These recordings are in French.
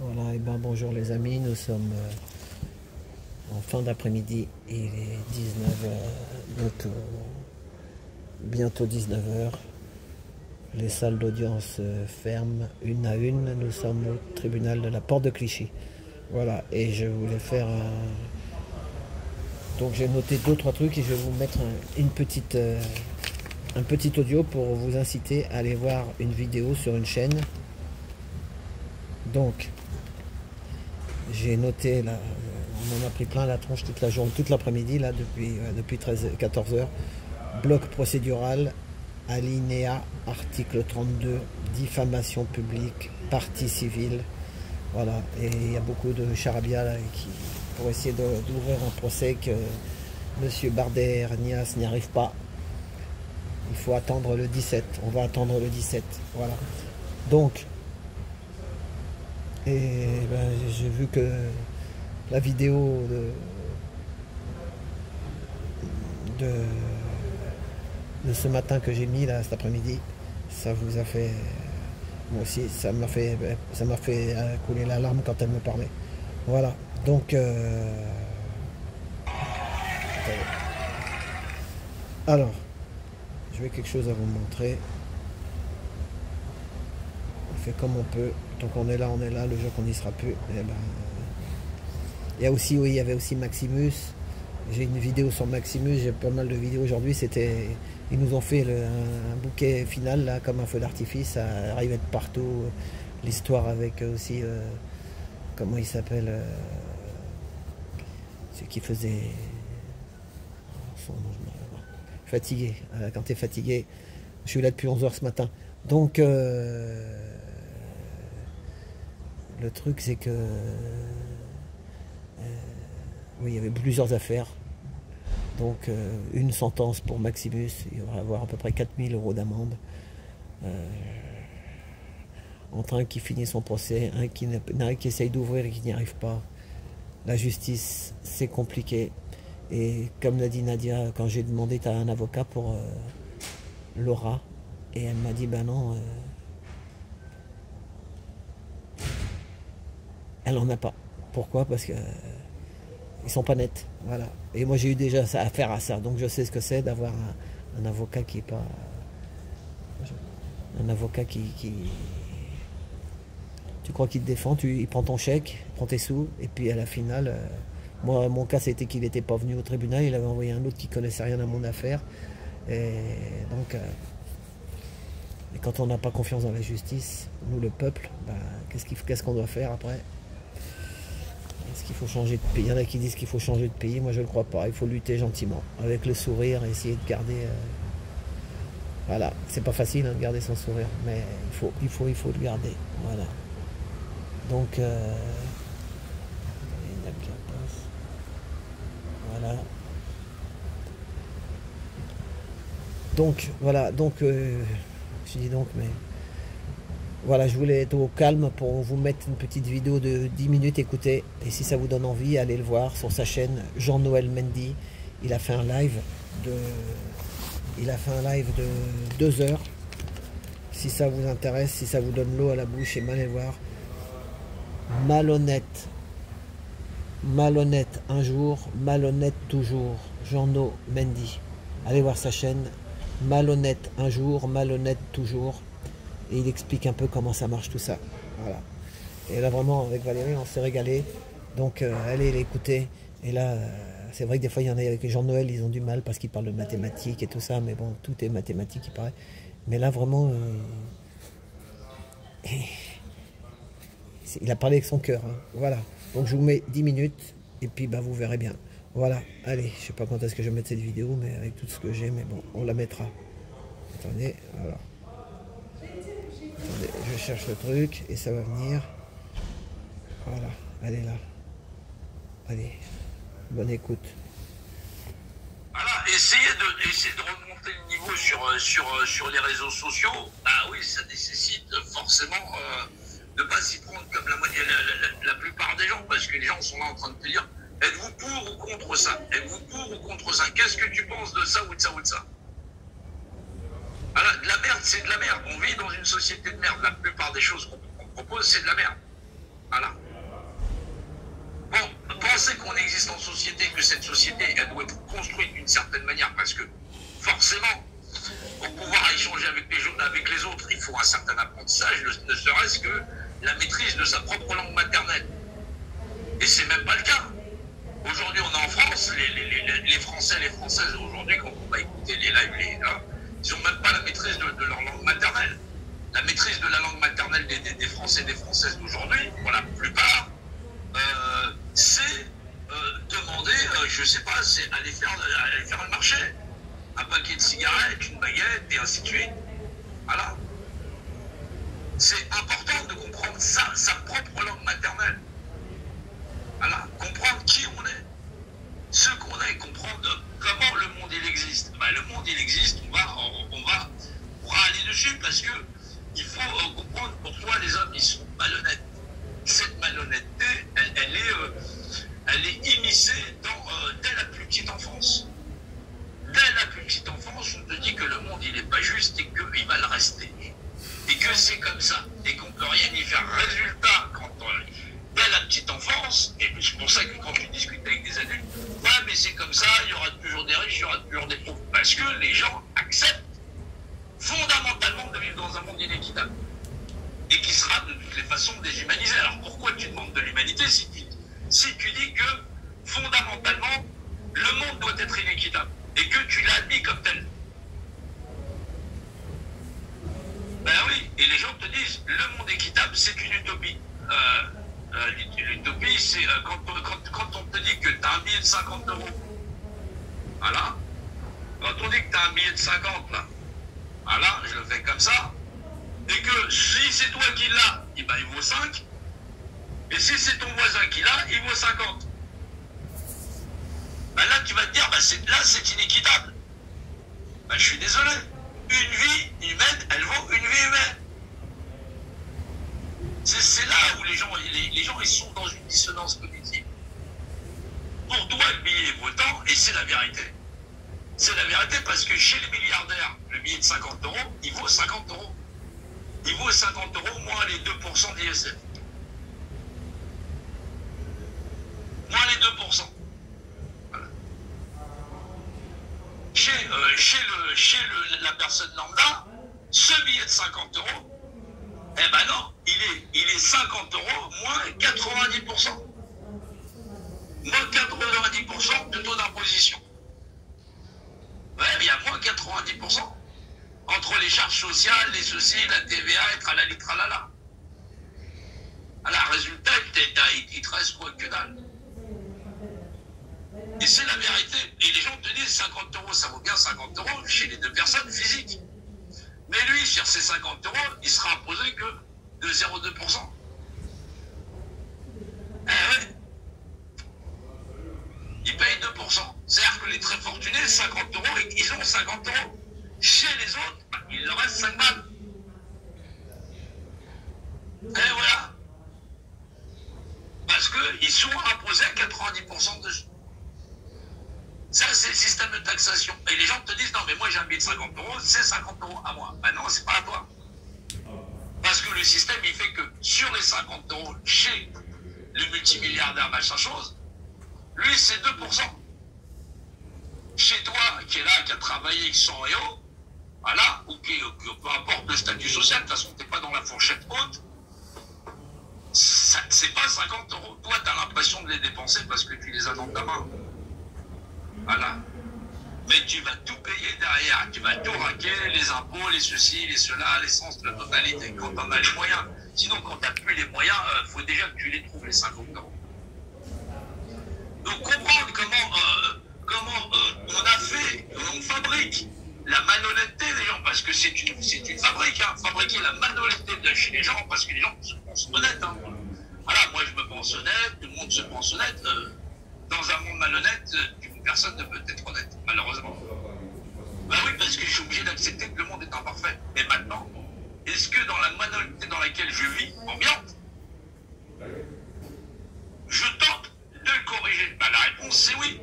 Voilà, et ben bonjour les amis, nous sommes en fin d'après-midi, il est 19h, bientôt 19h. Les salles d'audience ferment une à une, nous sommes au tribunal de la Porte de Clichy. Voilà, et je voulais faire un... Donc j'ai noté 2-3 trucs et je vais vous mettre un petit audio pour vous inciter à aller voir une vidéo sur une chaîne. Donc, j'ai noté, là, on en a pris plein la tronche toute la journée, toute l'après-midi, là, depuis 14 heures. Bloc procédural, alinéa, article 32, diffamation publique, partie civile. Voilà, et il y a beaucoup de charabia là, pour essayer d'ouvrir un procès que M. Bardet-Nias n'y arrive pas. Il faut attendre le 17, on va attendre le 17, voilà. Donc, et ben, j'ai vu que la vidéo de ce matin que j'ai mis là cet après-midi, ça vous a fait, moi aussi, ça m'a fait couler la larme quand elle me parlait. Voilà, donc alors, je vais quelque chose à vous montrer. On fait comme on peut. Tant qu'on est là, le jour qu'on n'y sera plus, eh ben, il y a aussi, oui, il y avait aussi Maximus. J'ai une vidéo sur Maximus, j'ai pas mal de vidéos aujourd'hui. Ils nous ont fait un bouquet final là, comme un feu d'artifice, ça arrivait de partout. L'histoire avec aussi, comment il s'appelle, celui qui faisait son nom, fatigué. Quand tu es fatigué, je suis là depuis 11 h ce matin. Donc le truc c'est que oui, il y avait plusieurs affaires. Donc une sentence pour Maximus, il va avoir à peu près 4000 € d'amende. Entre un qui finit son procès, un qui essaye d'ouvrir et qui n'y arrive pas. La justice, c'est compliqué. Et comme l'a dit Nadia, quand j'ai demandé, tu as un avocat pour Laura, et elle m'a dit, ben non, elle en a pas. Pourquoi? Parce que ils sont pas nets, voilà. Et moi j'ai eu déjà affaire à ça, donc je sais ce que c'est d'avoir un avocat qui est pas... Un avocat qui tu crois qu'il te défend, il prend ton chèque, il prend tes sous, et puis à la finale, moi mon cas c'était qu'il n'était pas venu au tribunal, il avait envoyé un autre qui connaissait rien à mon affaire, et donc et quand on n'a pas confiance dans la justice, nous le peuple, bah, qu'est-ce qu'on doit faire après? Est-ce qu'il faut changer de pays? Il y en a qui disent qu'il faut changer de pays, moi je ne le crois pas, il faut lutter gentiment, avec le sourire, essayer de garder... voilà, c'est pas facile hein, de garder son sourire, mais il faut le garder, voilà. Donc, voilà. Donc, voilà, donc, je dis donc, mais... Voilà, je voulais être au calme pour vous mettre une petite vidéo de 10 minutes, écoutez, et si ça vous donne envie, allez le voir sur sa chaîne, Jean-Noël Mendy. Il a fait un live de 2 heures. Si ça vous intéresse, si ça vous donne l'eau à la bouche, et allez voir. Malhonnête. Malhonnête un jour, malhonnête toujours. Jean-Noël Mendy. Allez voir sa chaîne. Malhonnête un jour, malhonnête toujours. Et il explique un peu comment ça marche tout ça. Voilà. Et là vraiment avec Valérie on s'est régalé. Donc allez l'écouter. Et là c'est vrai que des fois il y en a avec Jean-Noël, ils ont du mal parce qu'ils parlent de mathématiques et tout ça. Mais bon, tout est mathématique il paraît. Mais là vraiment il a parlé avec son cœur. Hein. Voilà. Donc je vous mets 10 minutes et puis bah, vous verrez bien. Voilà. Allez, je sais pas quand est-ce que je vais mettre cette vidéo, mais avec tout ce que j'ai, mais bon, on la mettra. Attendez, voilà. Attendez, je cherche le truc et ça va venir. Voilà, elle est là. Allez, bonne écoute. Voilà, essayer de remonter le niveau sur les réseaux sociaux, bah oui, ça nécessite forcément de ne pas s'y prendre comme la plupart des gens, parce que les gens sont là en train de te dire, êtes-vous pour ou contre ça? Êtes-vous pour ou contre ça? Qu'est-ce que tu penses de ça ou de ça ou de ça? Voilà, de la merde, c'est de la merde. On vit dans une société de merde. La plupart des choses qu'on propose, c'est de la merde. Voilà. Bon, penser qu'on existe en société, que cette société, elle doit être construite d'une certaine manière, parce que forcément, pour pouvoir échanger avec les autres, il faut un certain apprentissage, ne serait-ce que la maîtrise de sa propre langue maternelle. Et c'est même pas le cas. Aujourd'hui, on est en France, les Français, les Françaises, aujourd'hui, quand on va écouter les lives, ils n'ont même pas la maîtrise de leur langue maternelle. La maîtrise de la langue maternelle des Français et des Françaises d'aujourd'hui, pour la plupart, c'est demander, je sais pas, c'est aller faire le marché. Un paquet de cigarettes, une baguette, et ainsi de suite. Voilà. C'est important de comprendre ça, sa propre langue maternelle. Voilà. Comprendre qui on est. Ce qu'on est, comprendre comment le monde il existe. Ben, le monde il existe, on va aller dessus parce que il faut comprendre pourquoi les hommes ils sont malhonnêtes. Cette malhonnêteté, elle est immiscée dès la plus petite enfance. Dès la plus petite enfance, on te dit que le monde il n'est pas juste et qu'il va le rester. Et que c'est comme ça. Et qu'on ne peut rien y faire. Résultat, dès la petite enfance, et c'est pour ça que quand tu discutes avec des adultes, ouais mais c'est comme ça, il y aura toujours des riches, il y aura toujours des pauvres. Parce que les gens acceptent fondamentalement de vivre dans un monde inéquitable. Et qui sera de toutes les façons déshumanisé. Alors pourquoi tu demandes de l'humanité si tu dis que fondamentalement le monde doit être inéquitable et que tu l'as admis comme tel? Ben oui, et les gens te disent le monde équitable c'est une utopie. L'utopie c'est quand on te dit que tu as un billet de 50 €. Voilà. Quand on dit que tu as un billet de 50 là, voilà, je le fais comme ça. Et que si c'est toi qui l'as, eh ben, il vaut 5. Et si c'est ton voisin qui l'a, il vaut 50. Ben là, tu vas te dire, ben là, c'est inéquitable. Ben, je suis désolé. Une vie humaine, elle vaut une vie humaine. C'est là où les gens ils sont dans une dissonance cognitive. Pour toi, le billet vaut tant, et c'est la vérité. C'est la vérité parce que chez les milliardaires, le billet de 50 €, il vaut 50 €. Il vaut 50 € moins les 2% d'ISF. Moins les 2%. Voilà. Chez la personne lambda, ce billet de 50 €, eh ben non, il est 50 € moins 90%. Moins 90% de taux d'imposition. Ouais, il y a moins 90%. Entre les charges sociales, les ceci, la TVA, et tralali, tralala. Alors, résultat, il te reste quoi que dalle. Et c'est la vérité. Et les gens te disent 50 €, ça vaut bien 50 € chez les deux personnes physiques. Mais lui, sur ces 50 €, il sera imposé que de 0,2%. Eh ouais. Il paye 2%. C'est-à-dire que les très fortunés, 50 €, ils ont 50 €. Chez les autres, il leur reste 5 balles. Et voilà. Parce qu'ils sont imposés à 90% dessus. Ça, c'est le système de taxation. Et les gens te disent, non, mais moi j'ai un billet de 50 €, c'est 50 € à moi. Ben non, c'est pas à toi. Parce que le système, il fait que sur les 50 € chez le multimilliardaire, machin chose, lui, c'est 2%. Chez toi, qui est là, qui a travaillé, qui sont EO, voilà, ou peu importe le statut social, de toute façon, tu n'es pas dans la fourchette haute, c'est pas 50 €. Toi, tu as l'impression de les dépenser parce que tu les as dans ta main. Voilà. Mais tu vas tout payer derrière, tu vas tout raquer, les impôts, les ceci, les cela, l'essence, la totalité, quand tu en as les moyens. Sinon, quand tu n'as plus les moyens, il faut déjà que tu les trouves, les 50 €. Donc, comprendre comment on a fait, on fabrique la malhonnêteté des gens, parce que c'est une fabrique, hein, fabriquer la malhonnêteté de chez les gens, parce que les gens se pensent honnêtes. Hein. Voilà, moi je me pense honnête, tout le monde se pense honnête. Dans un monde malhonnête, personne ne peut être honnête, malheureusement. Ben oui, parce que je suis obligé d'accepter que le monde est imparfait. Et maintenant, est-ce que dans la malhonnêteté dans laquelle je vis, ambiante, je tente de le corriger? Ben, la réponse c'est oui.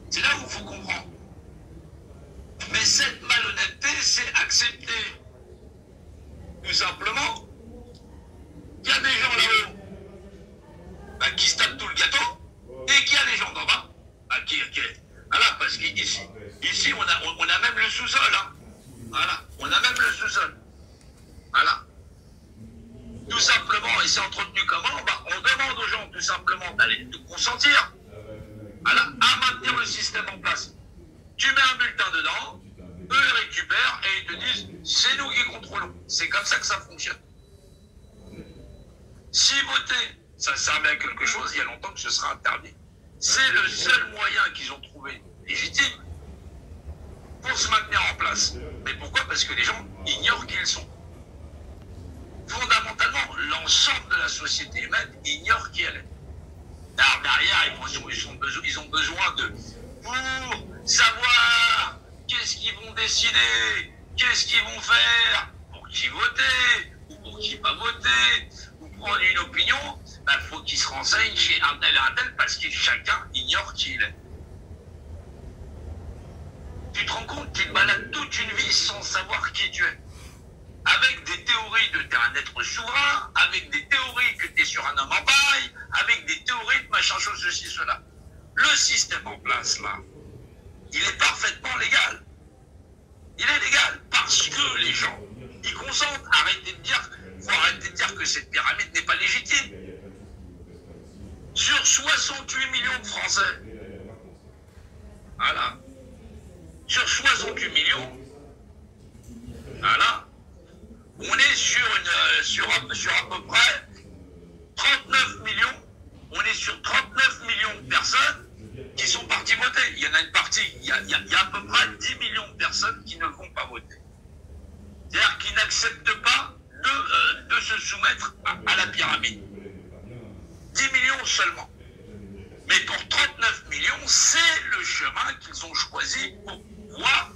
C'est là où il faut comprendre. Mais cette malhonnêteté, c'est accepter tout simplement a des gens là-haut bah, qui se tapent tout le gâteau, et qu'il y a les gens d'en bas bah, voilà, parce qu'ici, on a même le sous-sol. Hein. Voilà, on a même le sous-sol. Voilà. Tout simplement, et c'est entretenu comment bah, on demande aux gens tout simplement d'aller de consentir voilà, à maintenir le système en place. Tu mets un bulletin dedans, eux ils récupèrent et ils te disent c'est nous qui contrôlons. C'est comme ça que ça fonctionne. Si voter, ça servait à quelque chose, il y a longtemps que ce sera interdit. C'est le seul moyen qu'ils ont trouvé légitime pour se maintenir en place. Mais pourquoi? Parce que les gens ignorent qui ils sont. Fondamentalement, l'ensemble de la société humaine ignore qui elle est. Alors derrière, ils ont besoin de... Pour savoir qu'est-ce qu'ils vont décider, qu'est-ce qu'ils vont faire, pour qui voter, ou pour qui pas voter, ou prendre une opinion, il faut qu'ils se renseignent chez un tel et un tel, parce que chacun ignore qui il est. Tu te rends compte, tu te balades toute une vie sans savoir qui tu es. Avec des théories de t'es un être souverain, avec des théories que t'es sur un homme en paille, avec des théories de machin chose, ceci, cela. Le système en place, là, il est parfaitement légal. Il est légal parce que les gens, ils consentent. Faut arrêter de dire que cette pyramide n'est pas légitime. Sur 68 millions de Français, voilà, sur 68 millions, voilà, on est sur à peu près 39 millions, on est sur 39 millions de personnes qui sont parties voter. Il y en a une partie, il y a à peu près 10 millions de personnes qui ne vont pas voter. C'est-à-dire qui n'acceptent pas de se soumettre à la pyramide. 10 millions seulement. Mais pour 39 millions, c'est le chemin qu'ils ont choisi pour pouvoir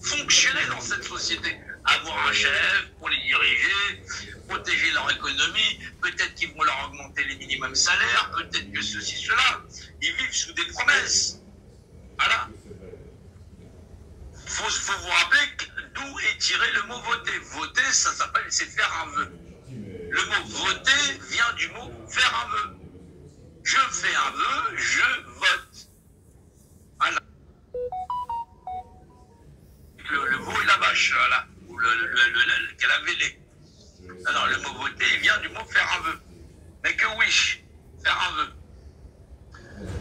fonctionner dans cette société. Avoir un chef pour les diriger, protéger leur économie, peut-être qu'ils vont leur augmenter les minimums salaires, peut-être que ceci, cela. Ils vivent sous des promesses. Voilà. Faut vous rappeler d'où est tiré le mot voter. Voter, ça s'appelle, c'est faire un vœu. Le mot voter vient du mot faire un vœu. Je fais un vœu, je vote. Voilà. Le veau et la vache, voilà. Ou qu'elle a vélé. Alors le mot voter, il vient du mot faire un vœu. Mais que oui, faire un vœu.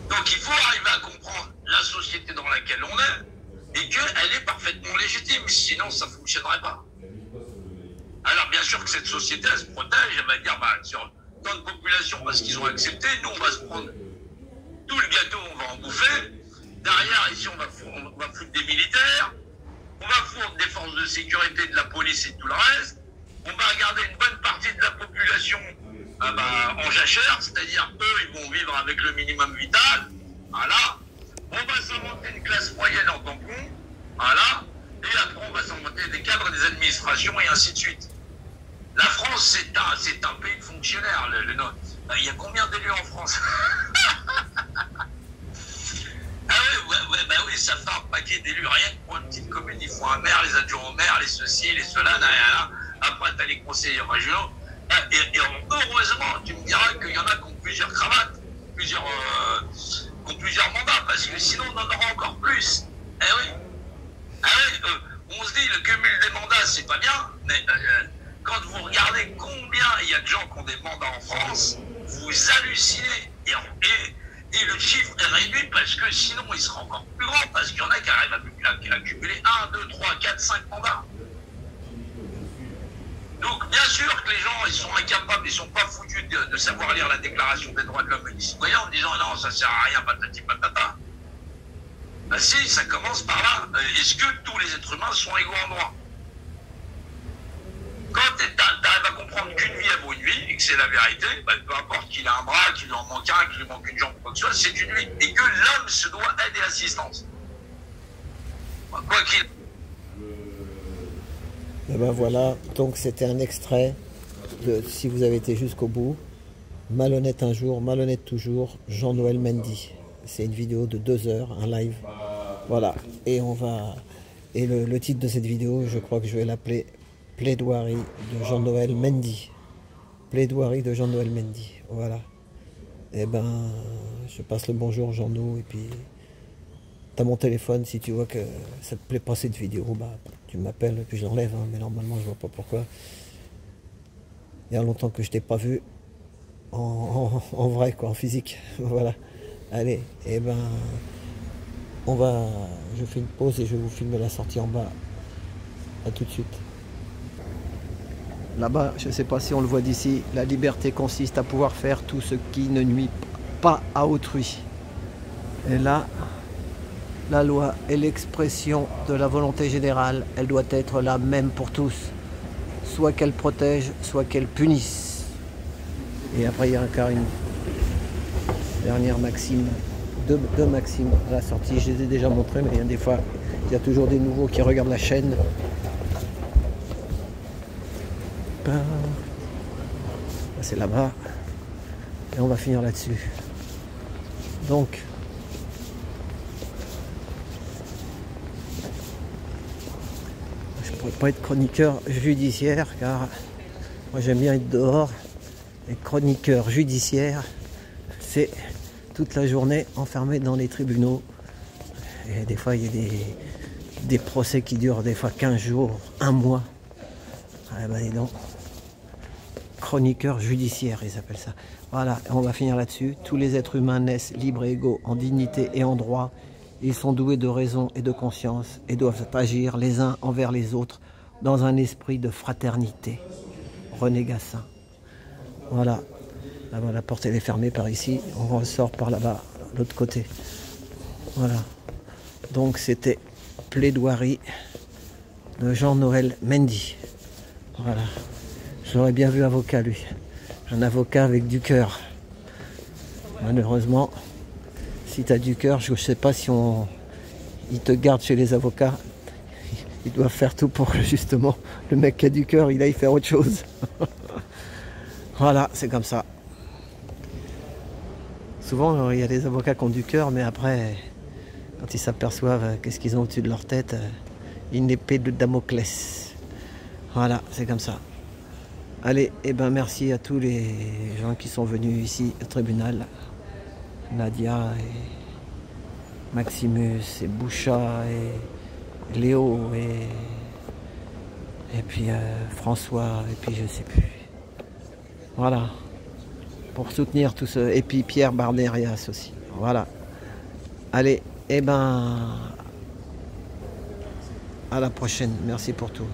Donc il faut arriver à comprendre la société dans laquelle on est et qu'elle est parfaitement légitime, sinon ça ne fonctionnerait pas. Alors bien sûr que cette société, elle se protège, elle va dire, bah, sur tant de population, parce qu'ils ont accepté, nous on va se prendre tout le gâteau, on va en bouffer. Derrière, ici, on va foutre des militaires, on va foutre des forces de sécurité, de la police et tout le reste. On va regarder une bonne partie de la population en jachère, c'est-à-dire eux, ils vont vivre avec le minimum vital. Voilà. On va s'inventer une classe moyenne en tampon. Voilà. Et après, on va s'inventer des cadres des administrations et ainsi de suite. La France, c'est un pays de fonctionnaires, le nôtre. Il y a combien d'élus en France? Ah oui, ça fait un paquet d'élus. Rien que pour une petite commune, il faut un maire, les adjoints au maire, les ceci, les cela, là. Après, tu as les conseillers régionaux. Et heureusement, tu me diras qu'il y en a qui ont plusieurs cravates, qui ont plusieurs mandats, parce que sinon, on en aura encore plus. Eh oui. On se dit, le cumul des mandats, c'est pas bien, mais quand vous regardez combien il y a de gens qui ont des mandats en France, vous hallucinez. Et le chiffre est réduit parce que sinon, il sera encore plus grand, parce qu'il y en a qui arrivent à cumuler 1, 2, 3, 4, 5 mandats. Donc, bien sûr que les gens, ils sont incapables, ils ne sont pas foutus de savoir lire la Déclaration des droits de l'homme et du citoyen en disant non, ça ne sert à rien, patati patata. Ben si, ça commence par là. Est-ce que tous les êtres humains sont égaux en droit? Quand tu arrives à comprendre qu'une vie vaut une vie et que c'est la vérité, ben, peu importe qu'il a un bras, qu'il lui en manque un, qu'il lui manque une jambe, quoi que ce soit, c'est une vie. Et que l'homme se doit aide et assistance. Quoi qu'il... Et ben voilà, donc c'était un extrait de, si vous avez été jusqu'au bout, Malhonnête un jour, malhonnête toujours, Jean-Noël Mendy. C'est une vidéo de 2 heures, un live. Voilà, et le titre de cette vidéo, je crois que je vais l'appeler Plaidoirie de Jean-Noël Mendy. Plaidoirie de Jean-Noël Mendy. Voilà. Et ben, je passe le bonjour Jean-No, et puis t'as mon téléphone, si tu vois que ça te plaît pas cette vidéo, bah tu m'appelles et puis je l'enlève, hein, mais normalement je vois pas pourquoi. Il y a longtemps que je t'ai pas vu en vrai, quoi, en physique. Voilà. Allez, et ben je fais une pause et je vais vous filmer la sortie en bas. À tout de suite. Là-bas, je ne sais pas si on le voit d'ici, la liberté consiste à pouvoir faire tout ce qui ne nuit pas à autrui. Et là, la loi est l'expression de la volonté générale. Elle doit être la même pour tous. Soit qu'elle protège, soit qu'elle punisse. Et après, il y a encore une dernière maxime. Deux maximes à la sortie. Je les ai déjà montrées, mais il y a des fois, il y a toujours des nouveaux qui regardent la chaîne. C'est là-bas. Et on va finir là-dessus. Donc, je ne pourrais pas être chroniqueur judiciaire, car moi j'aime bien être dehors. Et chroniqueur judiciaire, c'est toute la journée enfermé dans les tribunaux. Et des fois, il y a des procès qui durent des fois 15 jours, 1 mois. Ah ben, dis donc. Chroniqueur judiciaire, ils appellent ça. Voilà, on va finir là-dessus. Tous les êtres humains naissent libres et égaux en dignité et en droit. Ils sont doués de raison et de conscience et doivent agir les uns envers les autres dans un esprit de fraternité. René Gassin. Voilà. Là-bas, la porte elle est fermée par ici. On ressort par là-bas, l'autre côté. Voilà. Donc c'était Plaidoirie de Jean-Noël Mendy. Voilà. J'aurais bien vu avocat, lui. Un avocat avec du cœur. Malheureusement, si tu as du cœur, je ne sais pas si ils te gardent chez les avocats. Ils doivent faire tout pour que justement le mec qui a du cœur, il aille faire autre chose. Voilà, c'est comme ça. Souvent, il y a des avocats qui ont du cœur, mais après, quand ils s'aperçoivent qu'est-ce qu'ils ont au-dessus de leur tête, une épée de Damoclès. Voilà, c'est comme ça. Allez, et ben merci à tous les gens qui sont venus ici au tribunal. Nadia et Maximus et Boucha et Léo et puis François et puis je sais plus. Voilà. Pour soutenir tout ce. Et puis Pierre Bardérias aussi. Voilà. Allez, et ben à la prochaine. Merci pour tout.